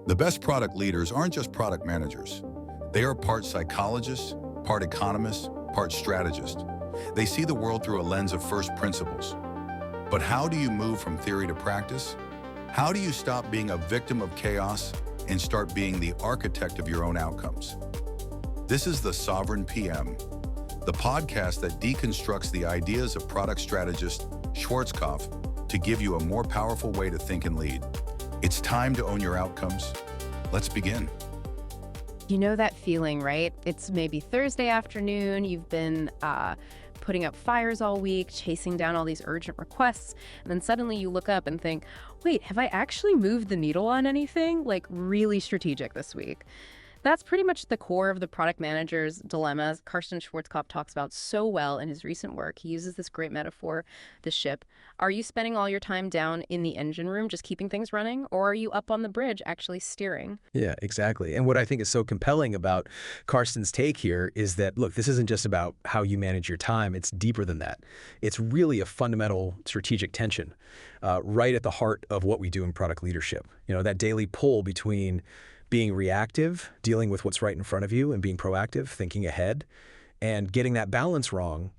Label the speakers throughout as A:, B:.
A: The best product leaders aren't just product managers. They are part psychologists, part economists, part strategists. They see the world through a lens of first principles. But how do you move from theory to practice? How do you stop being a victim of chaos and start being the architect of your own outcomes? This is the Sovereign PM, the podcast that deconstructs the ideas of product strategist Schwarzkopf to give you a more powerful way to think and lead. It's time to own your outcomes. Let's begin.
B: You know that feeling, right? It's maybe Thursday afternoon, you've been putting up fires all week, chasing down all these urgent requests, and then suddenly you look up and think, wait, have I actually moved the needle on anything? Like really strategic this week. That's pretty much the core of the product manager's dilemma. Karsten Schwarzkopf talks about so well in his recent work. He uses this great metaphor, the ship. Are you spending all your time down in the engine room just keeping things running, or are you up on the bridge actually steering?
C: Yeah, exactly. And what I think is so compelling about Karsten's take here is that, look, this isn't just about how you manage your time. It's deeper than that. It's really a fundamental strategic tension right at the heart of what we do in product leadership. You know, that daily pull between being reactive, dealing with what's right in front of you, and being proactive, thinking ahead, and getting that balance wrong,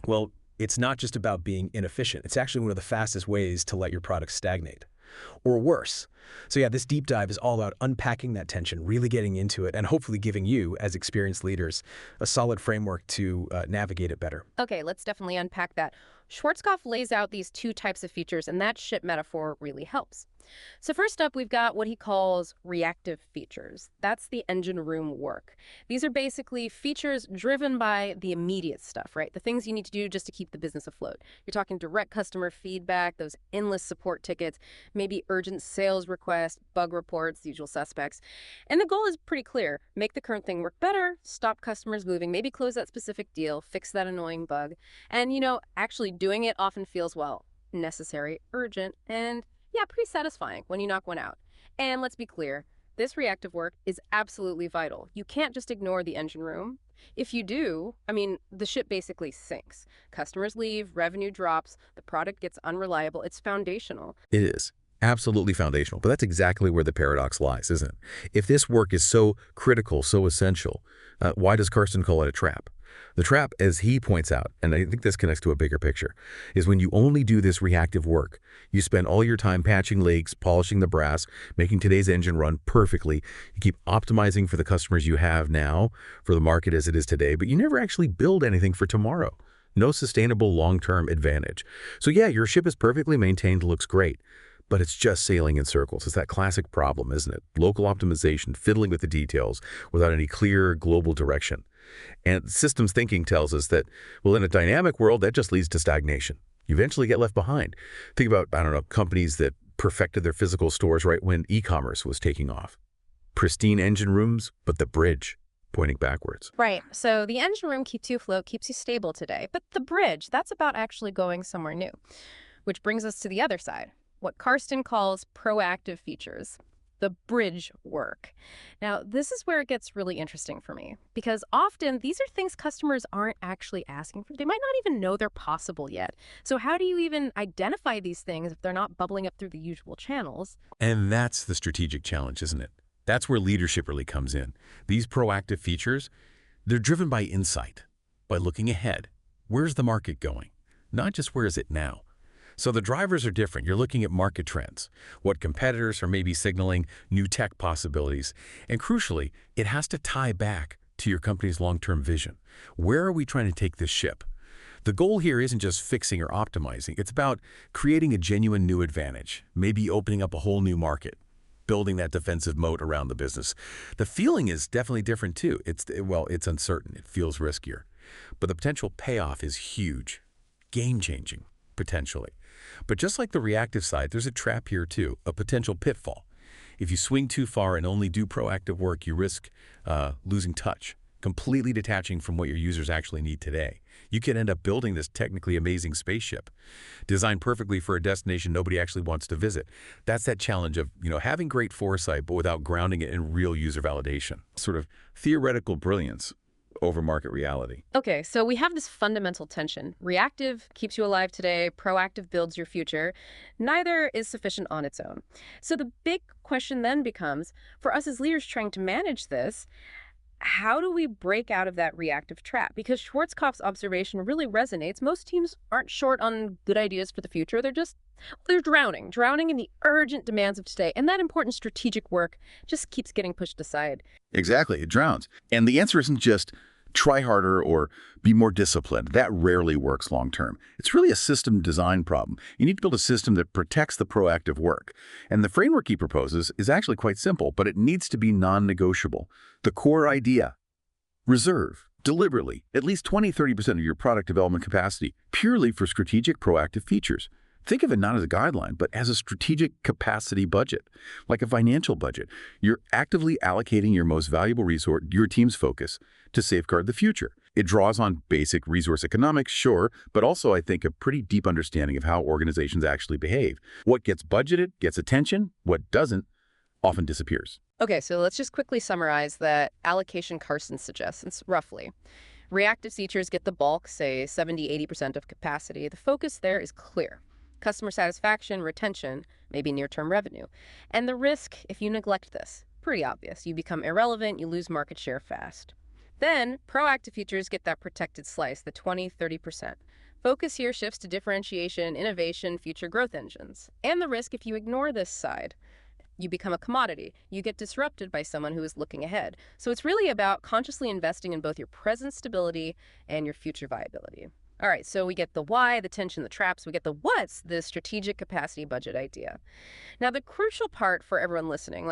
C: well, it's not just about being inefficient. It's actually one of the fastest ways to let your product stagnate, or worse. So yeah, this deep dive is all about unpacking that tension, really getting into it, and hopefully giving you, as experienced leaders, a solid framework to navigate it better.
B: Okay, let's definitely unpack that. Schwarzkopf lays out these two types of features, and that ship metaphor really helps. So first up, we've got what he calls reactive features. That's the engine room work. These are basically features driven by the immediate stuff, right? The things you need to do just to keep the business afloat. You're talking direct customer feedback, those endless support tickets, maybe urgent sales requests, bug reports, the usual suspects. And the goal is pretty clear. Make the current thing work better, stop customers moving, maybe close that specific deal, fix that annoying bug. And, actually doing it often feels, well, necessary, urgent, and yeah, pretty satisfying when you knock one out. And let's be clear, this reactive work is absolutely vital. You can't just ignore the engine room. If you do, the ship basically sinks. Customers leave, revenue drops, the product gets unreliable. It's foundational.
D: It is absolutely foundational, but that's exactly where the paradox lies, isn't it? If this work is so critical, so essential, why does Karsten call it a trap? The trap, as he points out, and I think this connects to a bigger picture, is when you only do this reactive work. You spend all your time patching leaks, polishing the brass, making today's engine run perfectly. You keep optimizing for the customers you have now, for the market as it is today, but you never actually build anything for tomorrow. No sustainable long-term advantage. So yeah, your ship is perfectly maintained, looks great, but it's just sailing in circles. It's that classic problem, isn't it? Local optimization, fiddling with the details without any clear global direction. And systems thinking tells us that, well, in a dynamic world, that just leads to stagnation. You eventually get left behind. Think about, companies that perfected their physical stores right when e-commerce was taking off. Pristine engine rooms, but the bridge pointing backwards.
B: Right. So the engine room keeps you afloat, keeps you stable today. But the bridge, that's about actually going somewhere new. Which brings us to the other side, what Karsten calls proactive features. The bridge work. Now, this is where it gets really interesting for me, because often these are things customers aren't actually asking for. They might not even know they're possible yet. So how do you even identify these things if they're not bubbling up through the usual channels?
D: And that's the strategic challenge, isn't it? That's where leadership really comes in. These proactive features, they're driven by insight, by looking ahead. Where's the market going? Not just where is it now. So the drivers are different. You're looking at market trends, what competitors are maybe signaling, new tech possibilities. And crucially, it has to tie back to your company's long-term vision. Where are we trying to take this ship? The goal here isn't just fixing or optimizing. It's about creating a genuine new advantage, maybe opening up a whole new market, building that defensive moat around the business. The feeling is definitely different too. It's uncertain. It feels riskier. But the potential payoff is huge, game-changing, potentially. But just like the reactive side, there's a trap here too, a potential pitfall. If you swing too far and only do proactive work, you risk losing touch, completely detaching from what your users actually need today. You could end up building this technically amazing spaceship, designed perfectly for a destination nobody actually wants to visit. That's that challenge of, having great foresight, but without grounding it in real user validation.
A: Sort of theoretical brilliance,
D: over market reality.
B: Okay, so we have this fundamental tension. Reactive keeps you alive today, proactive builds your future. Neither is sufficient on its own. So the big question then becomes, for us as leaders trying to manage this, how do we break out of that reactive trap? Because Schwarzkopf's observation really resonates. Most teams aren't short on good ideas for the future. They're drowning in the urgent demands of today. And that important strategic work just keeps getting pushed aside.
D: Exactly, it drowns. And the answer isn't just try harder or be more disciplined. That rarely works long term. It's really a system design problem. You need to build a system that protects the proactive work. And the framework he proposes is actually quite simple, but it needs to be non-negotiable. The core idea: reserve deliberately at least 20–30% of your product development capacity purely for strategic proactive features. Think of it not as a guideline, but as a strategic capacity budget, like a financial budget. You're actively allocating your most valuable resource, your team's focus, to safeguard the future. It draws on basic resource economics, sure, but also, I think, a pretty deep understanding of how organizations actually behave. What gets budgeted gets attention, what doesn't often disappears.
B: Okay, so let's just quickly summarize that allocation Karsten suggests. It's roughly: reactive features get the bulk, say 70–80% of capacity. The focus there is clear: customer satisfaction, retention, maybe near-term revenue. And the risk, if you neglect this, pretty obvious. You become irrelevant, you lose market share fast. Then, proactive features get that protected slice, the 20–30%. Focus here shifts to differentiation, innovation, future growth engines. And the risk, if you ignore this side, you become a commodity. You get disrupted by someone who is looking ahead. So it's really about consciously investing in both your present stability and your future viability. All right, so we get the why, the tension, the traps. We get the what's, the strategic capacity budget idea. Now, the crucial part for everyone listening,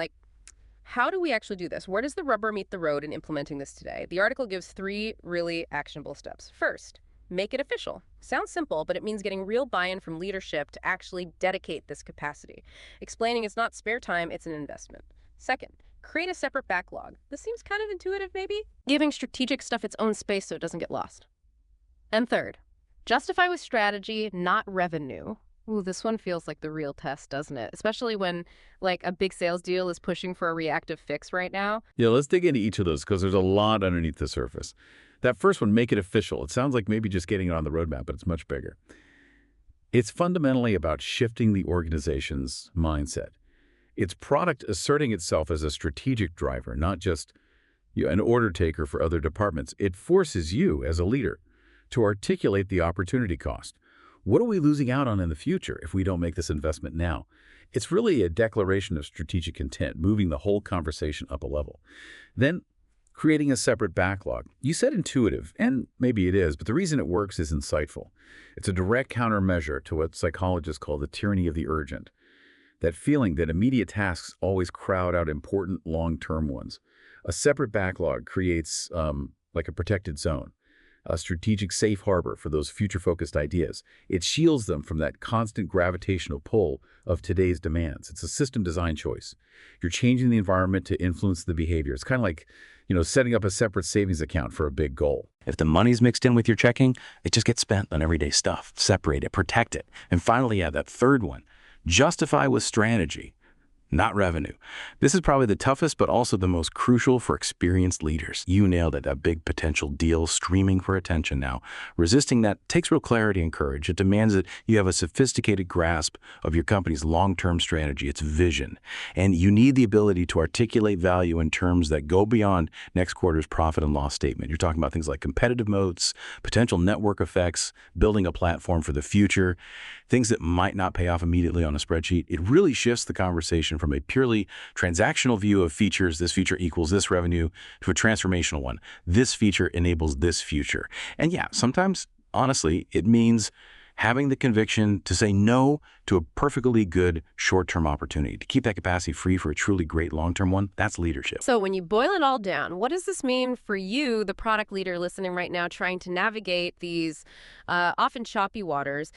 B: how do we actually do this? Where does the rubber meet the road in implementing this today? The article gives 3 really actionable steps. First, make it official. Sounds simple, but it means getting real buy-in from leadership to actually dedicate this capacity. Explaining it's not spare time, it's an investment. Second, create a separate backlog. This seems kind of intuitive, maybe? Giving strategic stuff its own space so it doesn't get lost. And third, justify with strategy, not revenue. Ooh, this one feels like the real test, doesn't it? Especially when, a big sales deal is pushing for a reactive fix right now.
D: Yeah, let's dig into each of those because there's a lot underneath the surface. That first one, make it official. It sounds like maybe just getting it on the roadmap, but it's much bigger. It's fundamentally about shifting the organization's mindset. It's product asserting itself as a strategic driver, not just an order taker for other departments. It forces you as a leader to articulate the opportunity cost. What are we losing out on in the future if we don't make this investment now? It's really a declaration of strategic intent, moving the whole conversation up a level. Then, creating a separate backlog. You said intuitive, and maybe it is, but the reason it works is insightful. It's a direct countermeasure to what psychologists call the tyranny of the urgent. That feeling that immediate tasks always crowd out important long-term ones. A separate backlog creates a protected zone, a strategic safe harbor for those future-focused ideas. It shields them from that constant gravitational pull of today's demands. It's a system design choice. You're changing the environment to influence the behavior. It's kind of like, setting up a separate savings account for a big goal.
E: If the money's mixed in with your checking, it just gets spent on everyday stuff. Separate it, protect it. And finally, that third one, justify with strategy, not revenue. This is probably the toughest, but also the most crucial for experienced leaders. You nailed it, a big potential deal streaming for attention now. Resisting that takes real clarity and courage. It demands that you have a sophisticated grasp of your company's long-term strategy, its vision. And you need the ability to articulate value in terms that go beyond next quarter's profit and loss statement. You're talking about things like competitive moats, potential network effects, building a platform for the future, things that might not pay off immediately on a spreadsheet. It really shifts the conversation from a purely transactional view of features, this feature equals this revenue, to a transformational one. This feature enables this future. And yeah, sometimes, honestly, it means having the conviction to say no to a perfectly good short-term opportunity, to keep that capacity free for a truly great long-term one. That's leadership.
B: So when you boil it all down, what does this mean for you, the product leader listening right now, trying to navigate these often choppy waters?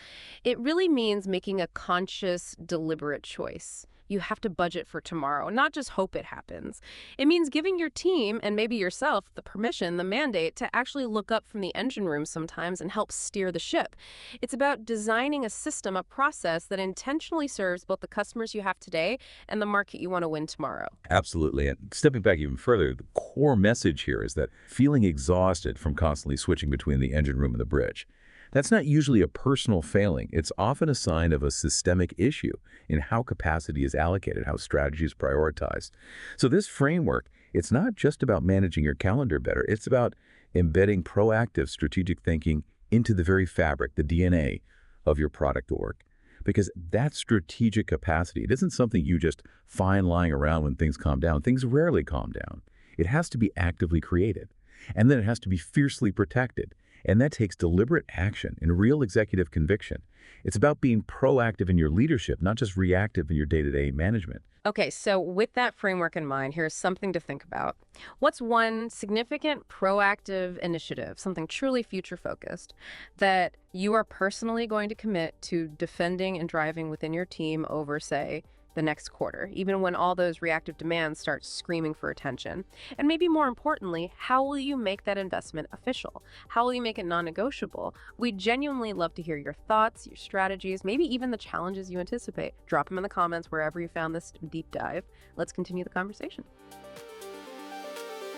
B: It really means making a conscious, deliberate choice. You have to budget for tomorrow, not just hope it happens. It means giving your team, and maybe yourself, the permission, the mandate to actually look up from the engine room sometimes and help steer the ship. It's about designing a system, a process that intentionally serves both the customers you have today and the market you want to win tomorrow.
F: Absolutely. And stepping back even further, the core message here is that feeling exhausted from constantly switching between the engine room and the bridge, that's not usually a personal failing. It's often a sign of a systemic issue in how capacity is allocated, how strategy is prioritized. So this framework, it's not just about managing your calendar better. It's about embedding proactive strategic thinking into the very fabric, the DNA of your product org. Because that strategic capacity, it isn't something you just find lying around when things calm down. Things rarely calm down. It has to be actively created. And then it has to be fiercely protected. And that takes deliberate action and real executive conviction. It's about being proactive in your leadership, not just reactive in your day-to-day management.
B: Okay, so with that framework in mind, here's something to think about. What's one significant proactive initiative, something truly future-focused, that you are personally going to commit to defending and driving within your team over, say, the next quarter, even when all those reactive demands start screaming for attention? And maybe more importantly, how will you make that investment official? How will you make it non-negotiable? We genuinely love to hear your thoughts, your strategies, maybe even the challenges you anticipate. Drop them in the comments wherever you found this deep dive. Let's continue the conversation.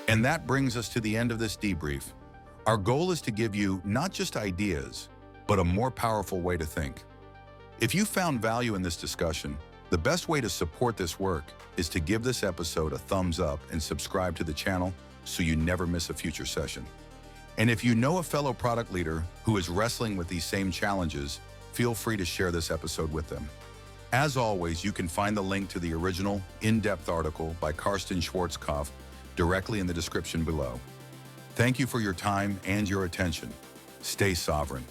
A: And that brings us to the end of this debrief. Our goal is to give you not just ideas, but a more powerful way to think. If you found value in this discussion, the best way to support this work is to give this episode a thumbs up and subscribe to the channel so you never miss a future session. And if you know a fellow product leader who is wrestling with these same challenges, feel free to share this episode with them. As always, you can find the link to the original in-depth article by Karsten Schwarzkopf directly in the description below. Thank you for your time and your attention. Stay sovereign.